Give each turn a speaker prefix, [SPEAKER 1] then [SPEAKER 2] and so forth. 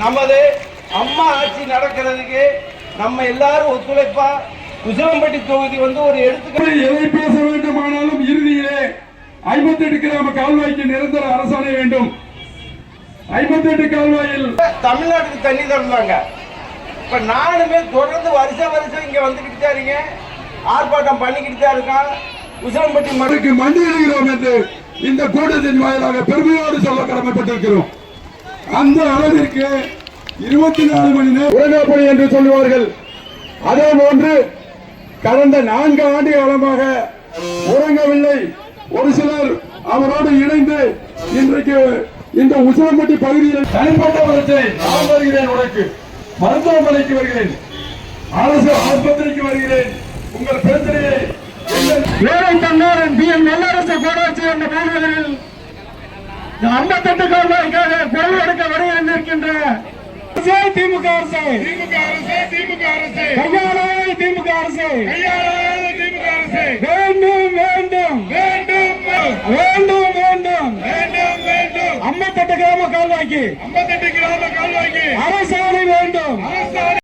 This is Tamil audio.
[SPEAKER 1] நமது அம்மா ஆட்சி நடக்கிறதுக்கு நம்ம எல்லாரும் ஒத்துழைப்பா உசிலம்பட்டி தொகுதி ஒரு எடுத்துக்காட்டு.
[SPEAKER 2] எதை பேச வேண்டுமானாலும் இறுதியிலே 58 கிராம கால்வாய்க்கு நிரந்தர அரசாணை வேண்டும். 58 கால்வாயில்
[SPEAKER 1] தமிழ்நாட்டுக்கு தண்ணி தந்தாங்க. இப்ப நானுமே தொடர்ந்து வருஷம் இங்க வந்துகிட்டு தான் இருக்கேன், ஆர்ப்பாட்டம் பண்ணிக்கிட்டு தான் இருக்கான். உசிலம்பட்டி
[SPEAKER 2] மண்ணுக்கு மண்டியிடுகிறோம் என்று இந்த கூட்டத்தின் வாயிலாக பெருமையோடு சொல்ல கடமைப்பட்டிருக்கிறோம். அந்த அளவிற்கு 24 மணி நேரம் உறங்கப்படி என்று சொல்லுவார்கள். அதே போன்று கடந்த 4 ஆண்டு காலமாக உறங்கவில்லை. ஒரு சிலர் அவரோடு இணைந்து இன்றைக்கு இந்த உசிலம்பட்டி பகுதியில் தனிப்பட்டவற்றை நான் வருகிறேன், உனக்கு மருத்துவமனைக்கு வருகிறேன், அரசு ஆஸ்பத்திரிக்கு வருகிறேன், உங்கள் பிரச்சனையை வேலை தன்னாரன் பி என் நல்லரசு கோடாட்சி என்ற பகுதிகளில் 58 கால்வாய்க்காக குரல் எடுக்க வருகிறேன் இருக்கின்ற திமுக அரசு திமுக அரசு வேண்டும் வேண்டும் வேண்டும் வேண்டும் வேண்டும் 58 கிராம கால்வாய்க்கு அரசாணை வேண்டும்.